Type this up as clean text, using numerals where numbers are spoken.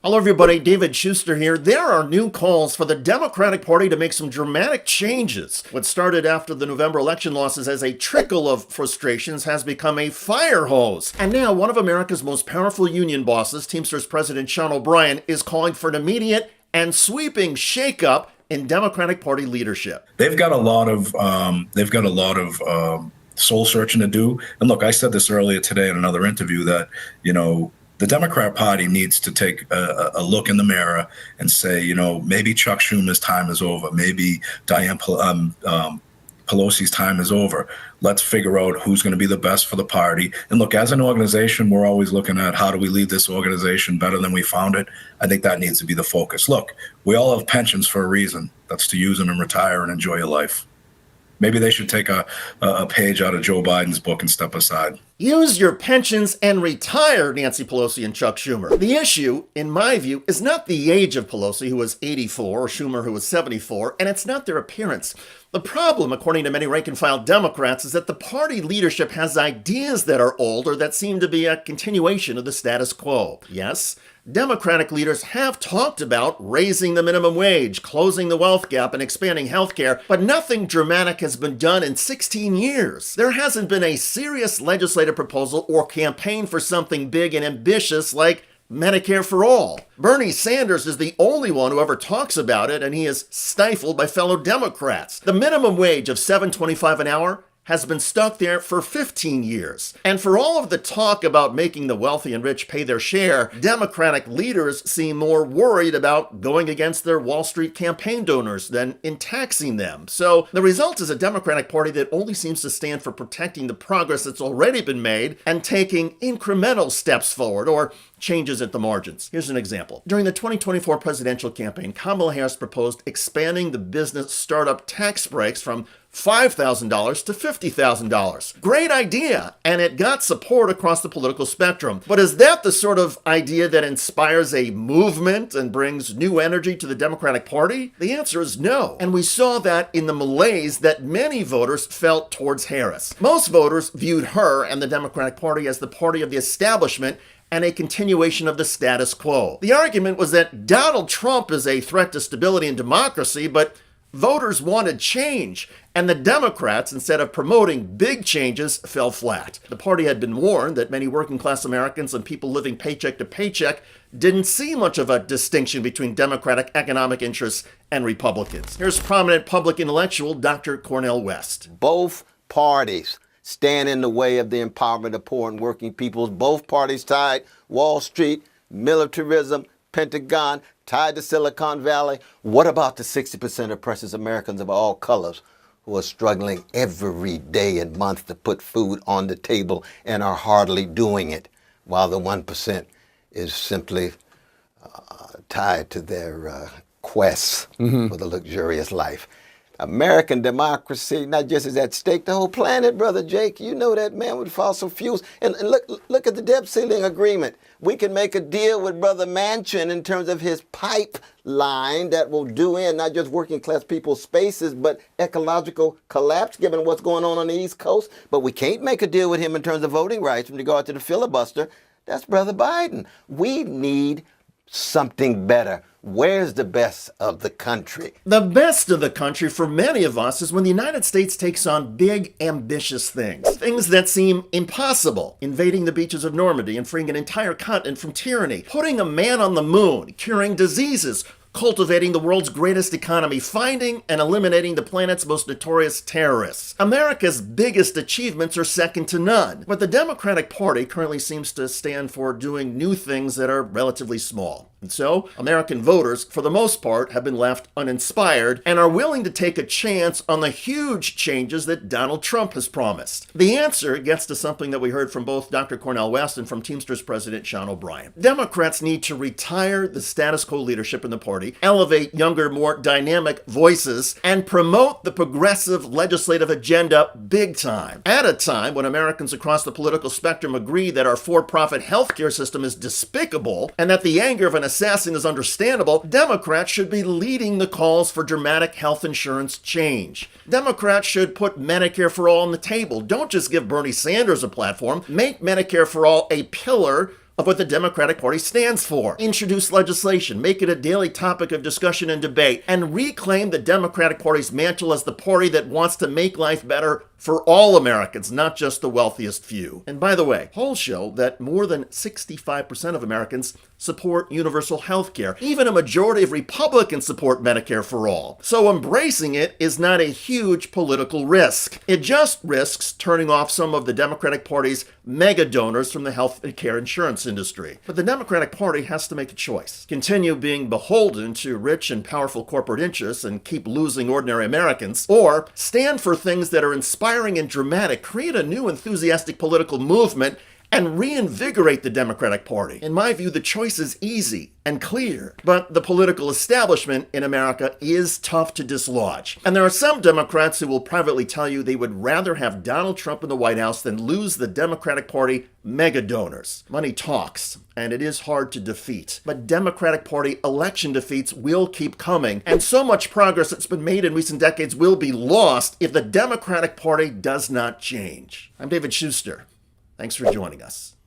Hello everybody, David Schuster here. There are new calls for the Democratic Party to make some dramatic changes. What started after the November election losses as a trickle of frustrations has become a fire hose. And now one of America's most powerful union bosses, Teamsters President Sean O'Brien, is calling for an immediate and sweeping shakeup in Democratic Party leadership. They've got a lot of soul searching to do. And look, I said this earlier today in another interview that, the Democrat Party needs to take a look in the mirror and say, maybe Chuck Schumer's time is over. Maybe Pelosi's time is over. Let's figure out who's going to be the best for the party. And look, as an organization, we're always looking at how do we leave this organization better than we found it. I think that needs to be the focus. Look, we all have pensions for a reason. That's to use them and retire and enjoy your life. Maybe they should take a page out of Joe Biden's book and step aside. Use your pensions and retire, Nancy Pelosi and Chuck Schumer. The issue, in my view, is not the age of Pelosi, who was 84, or Schumer, who was 74, and it's not their appearance. The problem, according to many rank-and-file Democrats, is that the party leadership has ideas that are old or that seem to be a continuation of the status quo. Yes, Democratic leaders have talked about raising the minimum wage, closing the wealth gap, and expanding health care, but nothing dramatic has been done in 16 years. There hasn't been a serious legislative proposal or campaign for something big and ambitious like Medicare for all. Bernie Sanders is the only one who ever talks about it, and he is stifled by fellow Democrats. The minimum wage of $7.25 an hour has been stuck there for 15 years. And for all of the talk about making the wealthy and rich pay their share, Democratic leaders seem more worried about going against their Wall Street campaign donors than in taxing them. So the result is a Democratic Party that only seems to stand for protecting the progress that's already been made and taking incremental steps forward or changes at the margins. Here's an example. During the 2024 presidential campaign, Kamala Harris proposed expanding the business startup tax breaks from $5,000 to $50,000. Great idea, and it got support across the political spectrum. But is that the sort of idea that inspires a movement and brings new energy to the Democratic Party? The answer is no. And we saw that in the malaise that many voters felt towards Harris. Most voters viewed her and the Democratic Party as the party of the establishment and a continuation of the status quo. The argument was that Donald Trump is a threat to stability and democracy, but voters wanted change, and the Democrats, instead of promoting big changes, fell flat. The party had been warned that many working-class Americans and people living paycheck to paycheck didn't see much of a distinction between Democratic economic interests and Republicans. Here's prominent public intellectual Dr. Cornel West. Both parties stand in the way of the empowerment of poor and working peoples. Both parties tied Wall Street, militarism, Pentagon, tied to Silicon Valley. What about the 60% of precious Americans of all colors who are struggling every day and month to put food on the table and are hardly doing it, while the 1% is simply tied to their quests for the luxurious life? American democracy not just is at stake, the whole planet, Brother Jake. You know that, man, with fossil fuels. And look at the debt ceiling agreement. We can make a deal with Brother Manchin in terms of his pipeline that will do in not just working class people's spaces, but ecological collapse given what's going on the East Coast. But we can't make a deal with him in terms of voting rights in regard to the filibuster. That's Brother Biden. We need something better. Where's the best of the country? The best of the country for many of us is when the United States takes on big, ambitious things. Things that seem impossible. Invading the beaches of Normandy and freeing an entire continent from tyranny. Putting a man on the moon. Curing diseases. Cultivating the world's greatest economy, finding and eliminating the planet's most notorious terrorists. America's biggest achievements are second to none, but the Democratic Party currently seems to stand for doing new things that are relatively small. And so, American voters, for the most part, have been left uninspired and are willing to take a chance on the huge changes that Donald Trump has promised. The answer gets to something that we heard from both Dr. Cornel West and from Teamsters President Sean O'Brien. Democrats need to retire the status quo leadership in the party, elevate younger, more dynamic voices, and promote the progressive legislative agenda big time. At a time when Americans across the political spectrum agree that our for-profit healthcare system is despicable and that the anger of an assassin is understandable, Democrats should be leading the calls for dramatic health insurance change. Democrats should put Medicare for all on the table. Don't just give Bernie Sanders a platform. Make Medicare for all a pillar of what the Democratic Party stands for. Introduce legislation, make it a daily topic of discussion and debate, and reclaim the Democratic Party's mantle as the party that wants to make life better for all Americans, not just the wealthiest few. And by the way, polls show that more than 65% of Americans support universal health care. Even a majority of Republicans support Medicare for all. So embracing it is not a huge political risk. It just risks turning off some of the Democratic Party's mega donors from the health care insurance industry. But the Democratic Party has to make a choice. Continue being beholden to rich and powerful corporate interests and keep losing ordinary Americans, or stand for things that are inspiring and dramatic, create a new enthusiastic political movement, and reinvigorate the Democratic Party. In my view, the choice is easy and clear, but the political establishment in America is tough to dislodge. And there are some Democrats who will privately tell you they would rather have Donald Trump in the White House than lose the Democratic Party mega donors. Money talks, and it is hard to defeat. But Democratic Party election defeats will keep coming, and so much progress that's been made in recent decades will be lost if the Democratic Party does not change. I'm David Schuster. Thanks for joining us.